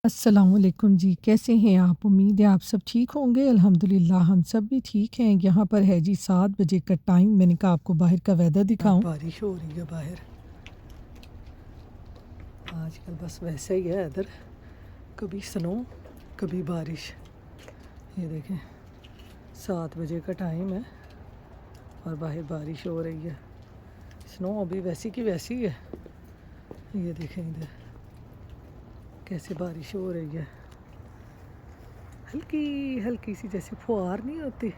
अस्सलामुअलैकुम जी, कैसे हैं आप? उम्मीद है आप सब ठीक होंगे। अल्हम्दुलिल्लाह हम सब भी ठीक हैं। यहाँ पर है जी 7 बजे का टाइम। मैंने कहा आपको बाहर का वेदर दिखाऊं। बारिश हो रही है बाहर आजकल, बस वैसे ही है इधर, कभी स्नो कभी बारिश। ये देखें 7 बजे का टाइम है और बाहर बारिश हो रही है। स्नो अभी वैसी की वैसी है। ये देखें इधर कैसे बारिश हो रही है, हल्की हल्की सी, जैसे फुहार नहीं होती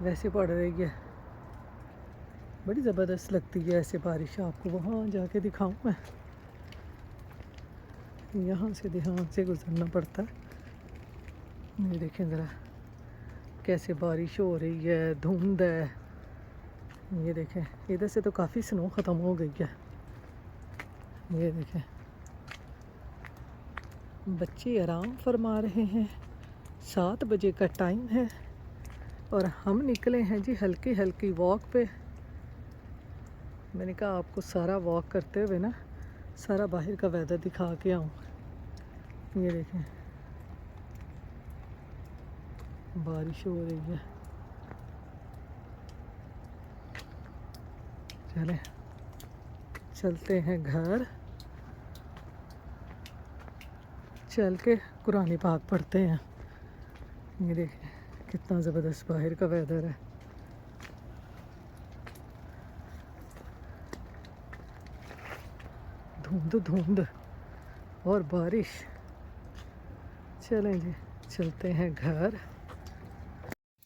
वैसे पड़ रही है। बड़ी ज़बरदस्त लगती है ऐसे बारिश। आपको वहाँ जाके दिखाऊं मैं, यहाँ से ध्यान से गुजरना पड़ता है। ये देखें ज़रा कैसे बारिश हो रही है, धुंध है। ये देखें इधर से तो काफ़ी स्नो ख़त्म हो गई है। ये देखें बच्चे आराम फरमा रहे हैं। 7 बजे का टाइम है और हम निकले हैं जी हल्की हल्की वॉक पे। मैंने कहा आपको सारा वॉक करते हुए ना सारा बाहर का वेदर दिखा के आऊँ। ये देखें बारिश हो रही है। चलें चलते हैं घर, चल के कुरान पाक पढ़ते हैं। ये देखें कितना ज़बरदस्त बाहर का वेदर है। धुंध धुंध और बारिश। चलें जी चलते हैं घर।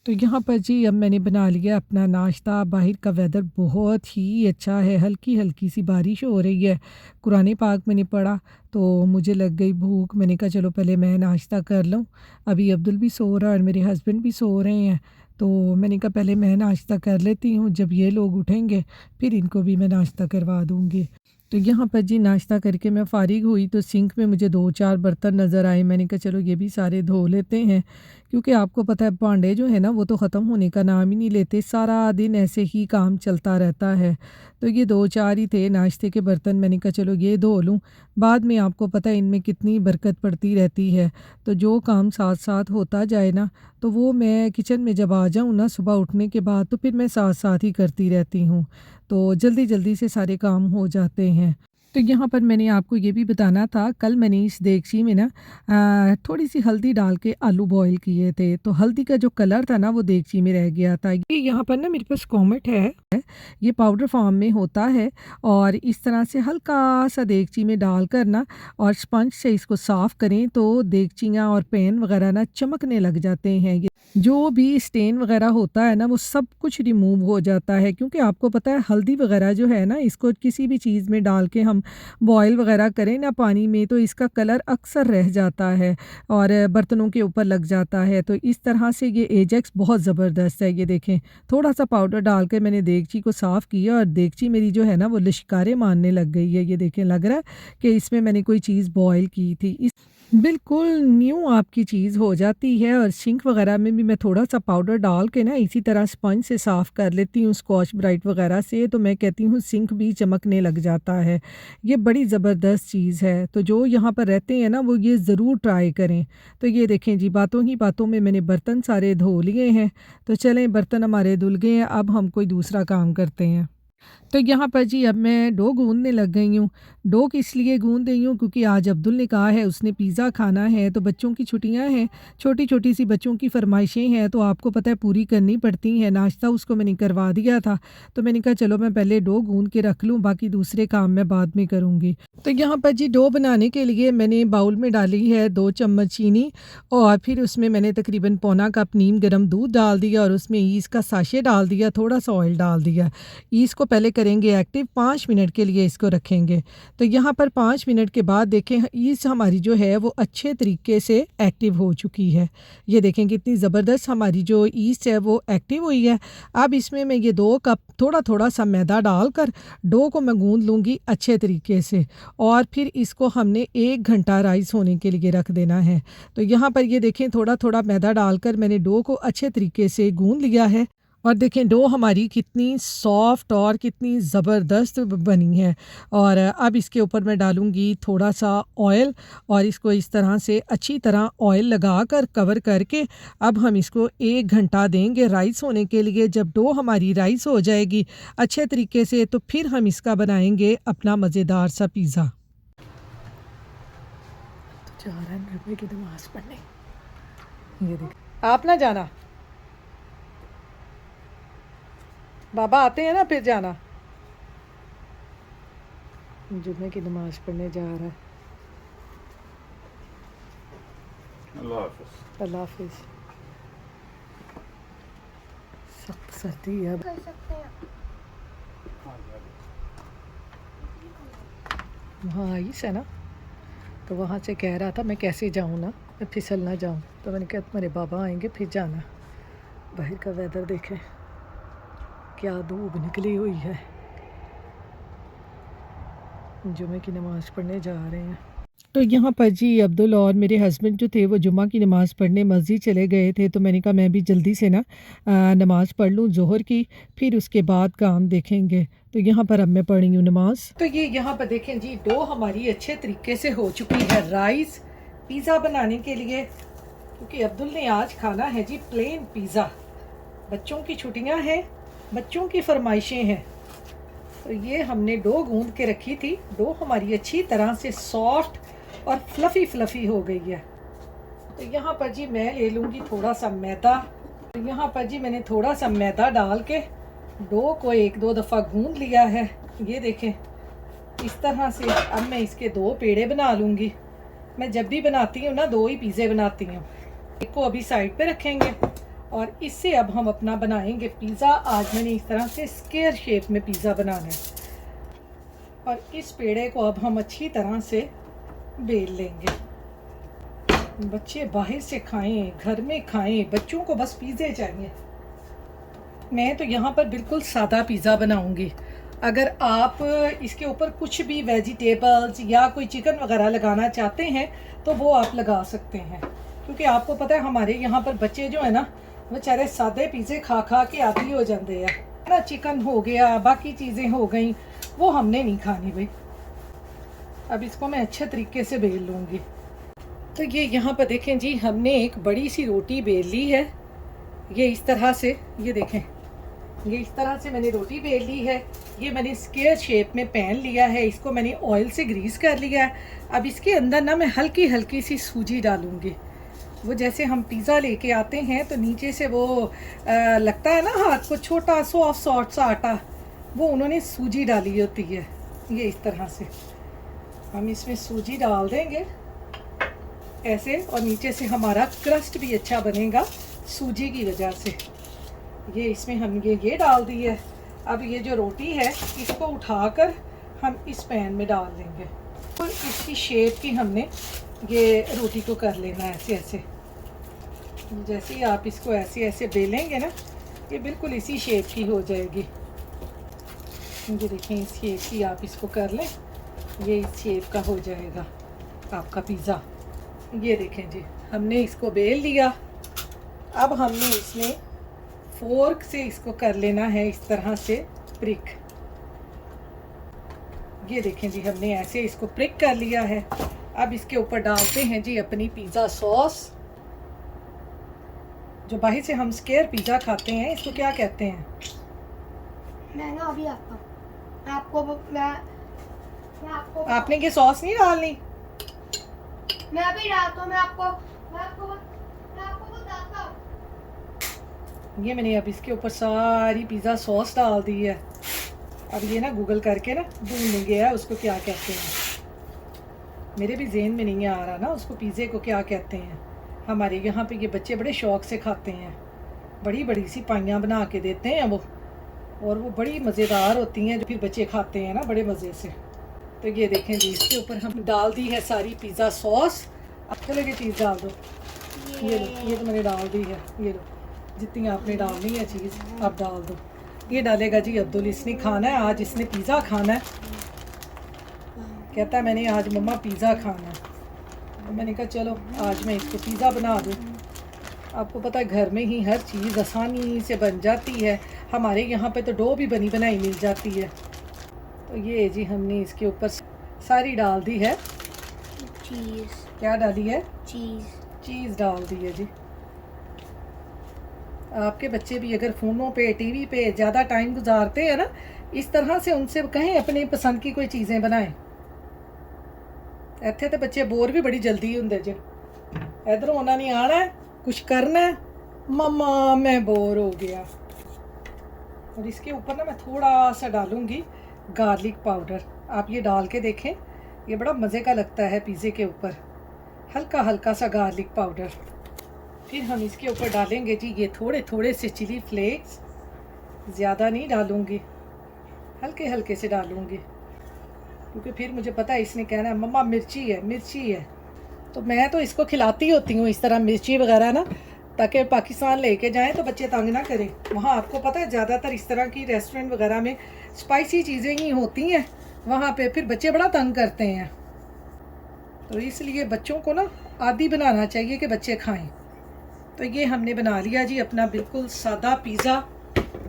तो यहाँ पर जी अब मैंने बना लिया अपना नाश्ता। बाहर का वेदर बहुत ही अच्छा है, हल्की हल्की सी बारिश हो रही है। कुरान पाक मैंने पढ़ा तो मुझे लग गई भूख। मैंने कहा चलो पहले मैं नाश्ता कर लूँ। अभी अब्दुल भी सो रहा है और मेरे हस्बैंड भी सो रहे हैं, तो मैंने कहा पहले मैं नाश्ता कर लेती हूँ, जब ये लोग उठेंगे फिर इनको भी मैं नाश्ता करवा दूँगी। तो यहाँ पर जी नाश्ता करके मैं फ़ारिग हुई तो सिंक में मुझे 2-4 बर्तन नज़र आए। मैंने कहा चलो ये भी सारे धो लेते हैं, क्योंकि आपको पता है भांडे जो है ना वो तो ख़त्म होने का नाम ही नहीं लेते। सारा दिन ऐसे ही काम चलता रहता है। तो ये 2-4 ही थे नाश्ते के बर्तन। मैंने कहा चलो ये धो लूँ, बाद में आपको पता है इनमें कितनी बरकत पड़ती रहती है। तो जो काम साथ साथ होता जाए ना, तो वो मैं किचन में जब आ जाऊँ ना सुबह उठने के बाद, तो फिर मैं साथ साथ ही करती रहती हूँ। तो जल्दी जल्दी से सारे काम हो जाते हैं। तो यहाँ पर मैंने आपको ये भी बताना था, कल मैंने इस देगची में ना थोड़ी सी हल्दी डाल के आलू बॉईल किए थे, तो हल्दी का जो कलर था ना वो देगची में रह गया था। ये यहाँ पर ना मेरे पास कोमट है, ये पाउडर फॉर्म में होता है और इस तरह से हल्का सा देगची में डाल कर ना और स्पंज से इसको साफ़ करें तो देगचियाँ और पैन वगैरह ना चमकने लग जाते हैं। ये जो भी स्टेन वगैरह होता है ना वो सब कुछ रिमूव हो जाता है, क्योंकि आपको पता है हल्दी वगैरह जो है ना इसको किसी भी चीज़ में डाल के हम बॉयल वगैरह करें ना पानी में, तो इसका कलर अक्सर रह जाता है और बर्तनों के ऊपर लग जाता है। तो इस तरह से ये एजेक्स बहुत ज़बरदस्त है। ये देखें थोड़ा सा पाउडर डाल के मैंने देगची को साफ़ किया और देगची मेरी जो है ना वो लिश्कारे मारने लग गई है। ये देखें लग रहा है कि इसमें मैंने कोई चीज़ बॉयल की थी। इस बिल्कुल न्यू आपकी चीज़ हो जाती है। और सिंक वगैरह में भी मैं थोड़ा सा पाउडर डाल के ना इसी तरह स्पंज से साफ़ कर लेती हूँ स्कॉच ब्राइट वगैरह से, तो मैं कहती हूँ सिंक भी चमकने लग जाता है। ये बड़ी ज़बरदस्त चीज़ है, तो जो यहाँ पर रहते हैं ना वो ये ज़रूर ट्राई करें। तो ये देखें जी बातों ही बातों में मैंने बर्तन सारे धो लिए हैं। तो चलें बर्तन हमारे धुल गए हैं, अब हम कोई दूसरा काम करते हैं। तो यहाँ पर जी अब मैं डो गूँदने लग गई हूँ। डो किस लिए गूँद रही हूँ, क्योंकि आज अब्दुल ने कहा है उसने पिज़्ज़ा खाना है, तो बच्चों की छुट्टियाँ हैं, छोटी-छोटी सी बच्चों की फ़रमाइशें हैं, तो आपको पता है पूरी करनी पड़ती हैं। नाश्ता उसको मैंने करवा दिया था, तो मैंने कहा चलो मैं पहले डो गूँद के रख लूँ, बाकी दूसरे काम मैं बाद में करूँगी। तो यहाँ पर जी डो बनाने के लिए मैंने बाउल में डाली है 2 चम्मच चीनी और फिर उसमें मैंने तकरीबन पौना कप नीम गर्म दूध डाल दिया और उसमें ईस्ट का साशे डाल दिया, थोड़ा सा ऑयल डाल दिया। ईस्ट को पहले करेंगे एक्टिव, 5 मिनट के लिए इसको रखेंगे। तो यहाँ पर 5 मिनट के बाद देखें ईस्ट हमारी जो है वो अच्छे तरीके से एक्टिव हो चुकी है। ये देखें कितनी ज़बरदस्त हमारी जो ईस्ट है वो एक्टिव हुई है। अब इसमें मैं ये 2 कप थोड़ा थोड़ा सा मैदा डालकर डो को मैं गूँध लूँगी अच्छे तरीके से और फिर इसको हमने 1 घंटा राइस होने के लिए रख देना है। तो यहाँ पर ये देखें थोड़ा थोड़ा मैदा डालकर मैंने डो को अच्छे तरीके से गूँध लिया है और देखें डो हमारी कितनी सॉफ्ट और कितनी ज़बरदस्त बनी है। और अब इसके ऊपर मैं डालूँगी थोड़ा सा ऑयल और इसको इस तरह से अच्छी तरह ऑयल लगा कर कवर करके अब हम इसको 1 घंटा देंगे राइस होने के लिए। जब डो हमारी राइस हो जाएगी अच्छे तरीके से तो फिर हम इसका बनाएंगे अपना मज़ेदार सा पिज़्ज़ा। तो जा रहा है रुपये की नमाज़ पढ़ने। ये देख आप ना जाना, बाबा आते हैं ना फिर जाना। जुम्मे की नमाज़ पढ़ने जा रहा है। अल्लाह हाफ़िज़। अल्लाह हाफ़िज़। सख्त सर्दी है। वहाँ आइस है ना, तो वहाँ से कह रहा था मैं कैसे जाऊँ ना, मैं फिसल ना जाऊँ। तो मैंने कहा तुम्हारे बाबा आएंगे फिर जाना। बाहर का वेदर देखें क्या धूप निकली हुई है। जुमे की नमाज़ पढ़ने जा रहे हैं। तो यहाँ पर जी अब्दुल और मेरे हस्बैंड जो थे वो जुमा की नमाज़ पढ़ने मस्जिद चले गए थे। तो मैंने कहा मैं भी जल्दी से ना नमाज़ पढ़ लूँ ज़ोहर की, फिर उसके बाद काम देखेंगे। तो यहाँ पर अब मैं पढ़ी हूँ नमाज़। तो ये यहाँ पर देखें जी डो हमारी अच्छे तरीके से हो चुकी है राइस पिज़्ज़ा बनाने के लिए, क्योंकि अब्दुल ने आज खाना है जी प्लेन पिज़्ज़ा। बच्चों की छुट्टियाँ हैं, बच्चों की फरमाइशें हैं। तो ये हमने डो गूंद के रखी थी। डो हमारी अच्छी तरह से सॉफ्ट और फ्लफ़ी हो गई है। तो यहाँ पर जी मैं ले लूँगी थोड़ा सा मैदा। तो यहाँ पर जी मैंने थोड़ा सा मैदा डाल के डो को 1-2 दफ़ा गूंद लिया है। ये देखें इस तरह से। अब मैं इसके 2 पेड़े बना लूँगी। मैं जब भी बनाती हूँ ना 2 ही पिज़्ज़े बनाती हूँ। एक को अभी साइड पे रखेंगे और इससे अब हम अपना बनाएंगे पिज़्ज़ा। आज मैंने इस तरह से स्क्वायर शेप में पिज़्ज़ा बनाना है। और इस पेड़े को अब हम अच्छी तरह से बेल लेंगे। बच्चे बाहर से खाएं, घर में खाएं, बच्चों को बस पिज़्ज़े चाहिए। मैं तो यहाँ पर बिल्कुल सादा पिज़्ज़ा बनाऊंगी। अगर आप इसके ऊपर कुछ भी वेजिटेबल्स या कोई चिकन वगैरह लगाना चाहते हैं तो वो आप लगा सकते हैं, क्योंकि आपको पता है हमारे यहाँ पर बच्चे जो है ना बेचारे सादे पिज़्ज़े खा खा के आदी हो जाते हैं ना। चिकन हो गया, बाकी चीज़ें हो गई, वो हमने नहीं खानी भाई। अब इसको मैं अच्छे तरीके से बेल लूँगी। तो ये यहाँ पर देखें जी हमने एक बड़ी सी रोटी बेल ली है। ये इस तरह से, ये देखें ये इस तरह से मैंने रोटी बेल ली है। ये मैंने स्क्वायर शेप में पैन लिया है, इसको मैंने ऑयल से ग्रीस कर लिया है। अब इसके अंदर ना मैं हल्की हल्की सी सूजी डालूँगी। वो जैसे हम पिज़्ज़ा लेके आते हैं तो नीचे से वो लगता है ना हाथ को छोटा सॉफ्ट सा आटा, वो उन्होंने सूजी डाली होती है। ये इस तरह से हम इसमें सूजी डाल देंगे ऐसे, और नीचे से हमारा क्रस्ट भी अच्छा बनेगा सूजी की वजह से। ये इसमें हम ये डाल दी है। अब ये जो रोटी है इसको उठाकर हम इस पैन में डाल देंगे और इसकी शेप की हमने ये रोटी को कर लेना है ऐसे ऐसे। जैसे ही आप इसको ऐसे ऐसे बेलेंगे ना ये बिल्कुल इसी शेप की हो जाएगी। ये देखें इस शेप की आप इसको कर लें, ये इस शेप का हो जाएगा आपका पिज़्ज़ा। ये देखें जी हमने इसको बेल लिया। अब हमने इसमें फोर्क से इसको कर लेना है इस तरह से प्रिक। ये देखें जी हमने ऐसे इसको प्रिक कर लिया है। अब इसके ऊपर डालते हैं जी अपनी पिज़्ज़ा सॉस। जो बाहर से हम स्क्वायर पिज़्ज़ा खाते हैं इसको क्या कहते हैं? मैं ना अभी आता हूँ आपको आपने ये सॉस नहीं डालनी? मैं अभी डालता हूँ। मैं आपको बताता हूँ। ये मैंने अब इसके ऊपर सारी पिज़्ज़ा सॉस डाल दी है। अब ये ना गूगल करके ना ढूंढ गया है उसको क्या कहते हैं। मेरे भी ज़हन में नहीं आ रहा ना उसको पिज़्ज़े को क्या कहते हैं। हमारे यहाँ पे ये बच्चे बड़े शौक़ से खाते हैं, बड़ी बड़ी सी पाइयाँ बना के देते हैं वो, और वो बड़ी मज़ेदार होती हैं जो फिर बच्चे खाते हैं ना बड़े मज़े से। तो ये देखें जी इसके ऊपर हम डाल दी है सारी पिज़्ज़ा सॉस। अब चलो ये चीज़ डाल दो। ये लो, ये तो मैंने डाल दी है। ये लो जितनी आपने डालनी है चीज़ आप डाल दो। ये डालेगा जी अब्दुल, इसने खाना है आज, इसने पिज़्ज़ा खाना है। कहता है मैंने आज मम्मा पिज़्ज़ा खाना है। तो मैंने कहा चलो आज मैं इसको पिज़्ज़ा बना दूँ। आपको पता है घर में ही हर चीज़ आसानी से बन जाती है। हमारे यहाँ पे तो डो भी बनी बनाई मिल जाती है। तो ये जी हमने इसके ऊपर सारी डाल दी है। चीज़। क्या डाली है? चीज़ डाल दी है जी। आपके बच्चे भी अगर फ़ोनों पे टीवी पे ज़्यादा टाइम गुजारते हैं ना, इस तरह से उनसे कहें अपनी पसंद की कोई चीज़ें बनाएं। ਇੱਥੇ तो बच्चे बोर भी बड़ी जल्दी होंगे जे। इधरों उन्होंने आना है, कुछ करना है, मम्मा मैं बोर हो गया। और इसके ऊपर ना मैं थोड़ा सा डालूंगी गार्लिक पाउडर। आप ये डाल के देखें, ये बड़ा मज़े का लगता है पिज़्ज़े के ऊपर। हल्का हल्का सा गार्लिक पाउडर। फिर हम इसके ऊपर डालेंगे जी ये थोड़े थोड़े से चिली फ्लेक्स। ज़्यादा नहीं डालूंगी, हल्के हल्के से डालूंगी, क्योंकि फिर मुझे पता है इसने कहना है मम्मा मिर्ची है मिर्ची है। तो मैं तो इसको खिलाती होती हूँ इस तरह मिर्ची वगैरह ना, ताकि पाकिस्तान लेके जाएं तो बच्चे तंग ना करें। वहाँ आपको पता है ज़्यादातर इस तरह की रेस्टोरेंट वगैरह में स्पाइसी चीज़ें ही होती हैं, वहाँ पे फिर बच्चे बड़ा तंग करते हैं। तो इसलिए बच्चों को ना आदी बनाना चाहिए कि बच्चे खाएं। तो ये हमने बना लिया जी अपना बिल्कुल सादा पिज़्ज़ा।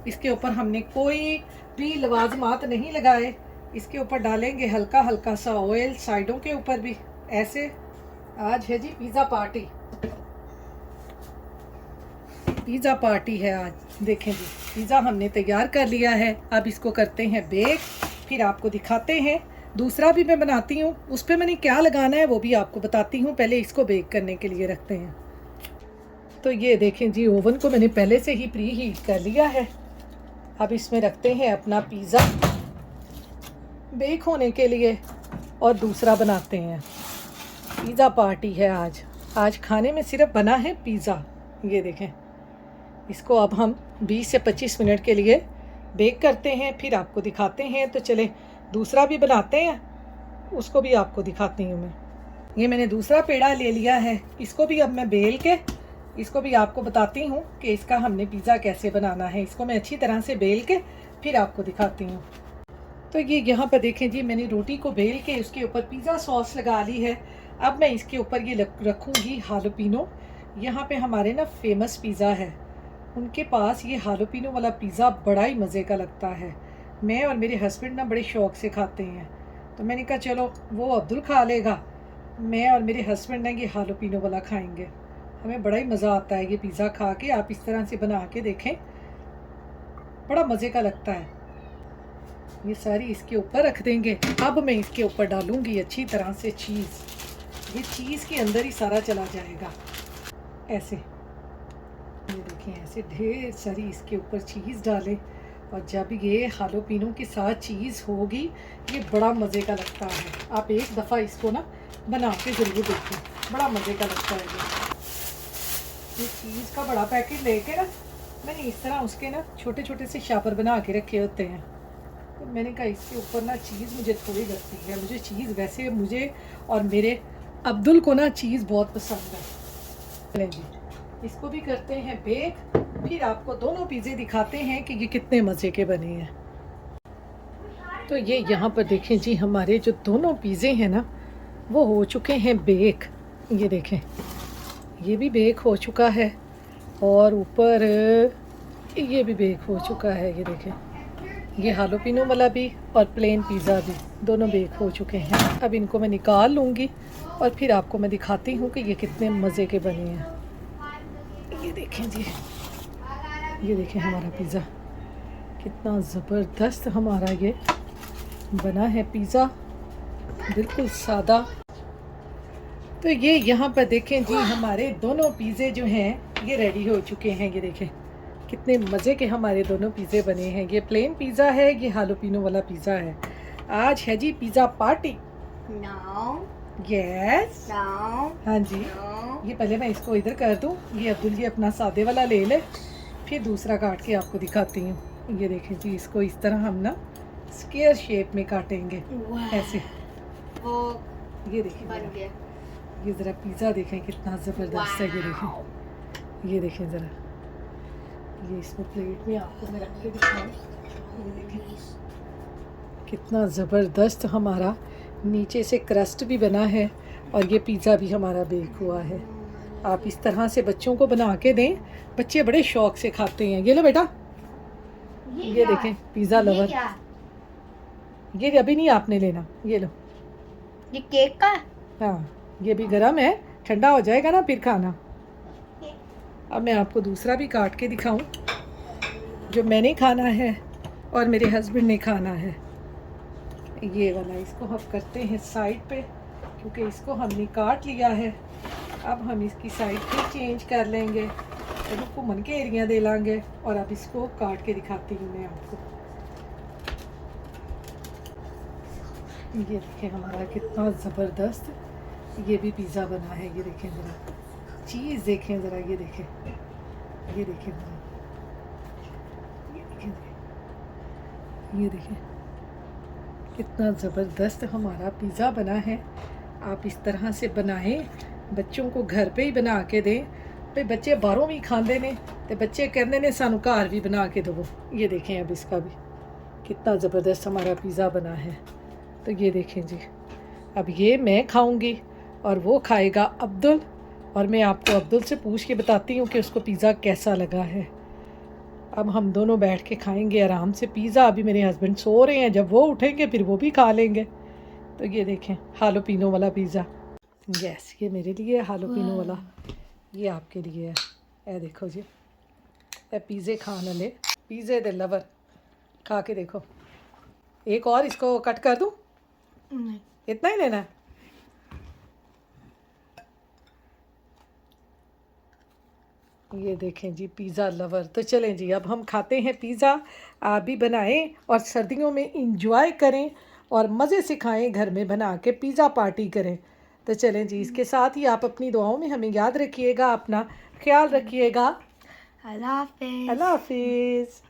इसके ऊपर हमने कोई भी लवाजमात नहीं लगाए। इसके ऊपर डालेंगे हल्का हल्का सा ऑयल, साइडों के ऊपर भी ऐसे। आज है जी पिज़्ज़ा पार्टी, पिज़्ज़ा पार्टी है आज। देखें जी पिज़्ज़ा हमने तैयार कर लिया है। अब इसको करते हैं बेक, फिर आपको दिखाते हैं। दूसरा भी मैं बनाती हूँ, उस पर मैंने क्या लगाना है वो भी आपको बताती हूँ। पहले इसको बेक करने के लिए रखते हैं। तो ये देखें जी ओवन को मैंने पहले से ही प्री हीट कर लिया है। अब इसमें रखते हैं अपना पिज़्ज़ा बेक होने के लिए और दूसरा बनाते हैं। पिज़्ज़ा पार्टी है आज। आज खाने में सिर्फ बना है पिज़्ज़ा। ये देखें, इसको अब हम 20 से 25 मिनट के लिए बेक करते हैं, फिर आपको दिखाते हैं। तो चले दूसरा भी बनाते हैं, उसको भी आपको दिखाती हूँ मैं। ये मैंने दूसरा पेड़ा ले लिया है, इसको भी अब मैं बेल के इसको भी आपको बताती हूँ कि इसका हमने पिज़्ज़ा कैसे बनाना है। इसको मैं अच्छी तरह से बेल के फिर आपको दिखाती हूँ। तो ये यहाँ पर देखें जी मैंने रोटी को बेल के उसके ऊपर पिज़्ज़ा सॉस लगा ली है। अब मैं इसके ऊपर ये रखूँगी हालोपिनो। यहाँ पे हमारे ना फेमस पिज़्ज़ा है, उनके पास ये हालोपिनो वाला पिज़्ज़ा बड़ा ही मज़े का लगता है। मैं और मेरे हस्बैंड ना बड़े शौक़ से खाते हैं, तो मैंने कहा चलो वो अब्दुल खा लेगा, मैं और मेरे हस्बैंड ना ये हालोपिनो वाला खाएंगे। हमें बड़ा ही मज़ा आता है ये पिज़्ज़ा खा के। आप इस तरह से बना के देखें, बड़ा मज़े का लगता है। ये सारी इसके ऊपर रख देंगे। अब मैं इसके ऊपर डालूँगी अच्छी तरह से चीज़। ये चीज़ के अंदर ही सारा चला जाएगा ऐसे। ये देखें ऐसे ढेर सारी इसके ऊपर चीज़ डालें, और जब ये हालोपिनो के साथ चीज़ होगी ये बड़ा मज़े का लगता है। आप एक दफ़ा इसको ना बना के ज़रूर देखें, बड़ा मज़े का लगता है। ये चीज़ का बड़ा पैकेट लेके ना मैंने इस तरह उसके ना छोटे छोटे से शापर बना के रखे होते हैं। तो मैंने कहा इसके ऊपर ना चीज़ मुझे थोड़ी लगती है, मुझे चीज़ वैसे मुझे और मेरे अब्दुल को ना चीज़ बहुत पसंद है। चलें जी इसको भी करते हैं बेक, फिर आपको दोनों पिज़्ज़े दिखाते हैं कि ये कितने मज़े के बने हैं। तो ये यहाँ पर देखें जी हमारे जो दोनों पिज़्ज़े हैं ना वो हो चुके हैं बेक। ये देखें ये भी बेक हो चुका है, और ऊपर ये भी बेक हो चुका है। ये देखें ये हालोपिनो वाला भी और प्लेन पिज़्ज़ा भी दोनों बेक हो चुके हैं। अब इनको मैं निकाल लूँगी और फिर आपको मैं दिखाती हूँ कि ये कितने मज़े के बने हैं। ये देखें जी, ये देखें हमारा पिज़्ज़ा कितना ज़बरदस्त हमारा ये बना है पिज़्ज़ा, बिल्कुल सादा। तो ये यहाँ पर देखें जी हमारे दोनों पिज़्ज़े जो हैं ये रेडी हो चुके हैं। ये देखें कितने मज़े के हमारे दोनों पिज़्ज़े बने हैं। ये प्लेन पिज़्ज़ा है, ये हालोपिनो वाला पिज़्ज़ा है। आज है जी पिज़्ज़ा पार्टी। यस हाँ जी। ये पहले मैं इसको इधर कर दूँ, ये अब्दुल ये अपना सादे वाला ले ले, फिर दूसरा काट के आपको दिखाती हूँ। ये देखें जी इसको इस तरह हम ना स्क्वायर शेप में काटेंगे ऐसे। ये देखिए ये ज़रा पिज़्ज़ा देखें कितना ज़बरदस्त है। ये देखें ज़रा, ये इसको प्लेट में आपको मैं रख के दिखाऊँ। ये देखें कितना ज़बरदस्त हमारा नीचे से क्रस्ट भी बना है, और ये पिज़्ज़ा भी हमारा बेक हुआ है। आप इस तरह से बच्चों को बना के दें, बच्चे बड़े शौक से खाते हैं। ये लो बेटा, ये देखें पिज़्ज़ा लवर। ये अभी नहीं आपने लेना, ये लो। ये केक का? हाँ, ये भी गरम है, ठंडा हो जाएगा ना फिर खाना। अब मैं आपको दूसरा भी काट के दिखाऊं जो मैंने खाना है और मेरे हस्बैंड ने खाना है। ये वाला इसको हम करते हैं साइड पे, क्योंकि इसको हमने काट लिया है। अब हम इसकी साइड फिर चेंज कर लेंगे, तो मन के एरिया दे लाएंगे। और अब इसको काट के दिखाती हूँ मैं आपको। ये देखें हमारा कितना ज़बरदस्त ये भी पिज़्ज़ा बना है। ये देखें ज़रा, चीज़ देखें ज़रा, ये देखें, ये देखें ज़रा, ये देखें, ये देखें कितना ज़बरदस्त हमारा पिज़्ज़ा बना है। आप इस तरह से बनाएं, बच्चों को घर पे ही बना के दें। पे बच्चे बाहरों भी खाते ने, तो बच्चे कहते ने सानू घर भी बना के दो। ये देखें अब इसका भी कितना ज़बरदस्त हमारा पिज़्ज़ा बना है। तो ये देखें जी, अब ये मैं खाऊंगी और वो खाएगा अब्दुल, और मैं आपको अब्दुल से पूछ के बताती हूँ कि उसको पिज़्ज़ा कैसा लगा है। अब हम दोनों बैठ के खाएंगे आराम से पिज़्ज़ा। अभी मेरे हस्बैंड सो रहे हैं, जब वो उठेंगे फिर वो भी खा लेंगे। तो ये देखें हालोपिनो वाला पिज़्ज़ा। यस, ये मेरे लिए हालोपिनो वाला, ये आपके लिए है। ए देखो जी, ए पिज़्ज़े खाने ले, पिज़्ज़े दे लवर, खा के देखो। एक और इसको कट कर दूँ? नहीं। इतना ही लेना है? ये देखें जी पिज़्ज़ा लवर। तो चलें जी, अब हम खाते हैं पिज़्ज़ा। आप भी बनाएं और सर्दियों में इंजॉय करें और मज़े से खाएं, घर में बना के पिज़्ज़ा पार्टी करें। तो चलें जी, इसके साथ ही आप अपनी दुआओं में हमें याद रखिएगा, अपना ख्याल रखिएगा। अल्लाह हाफ़िज़। अल्लाह हाफिज़।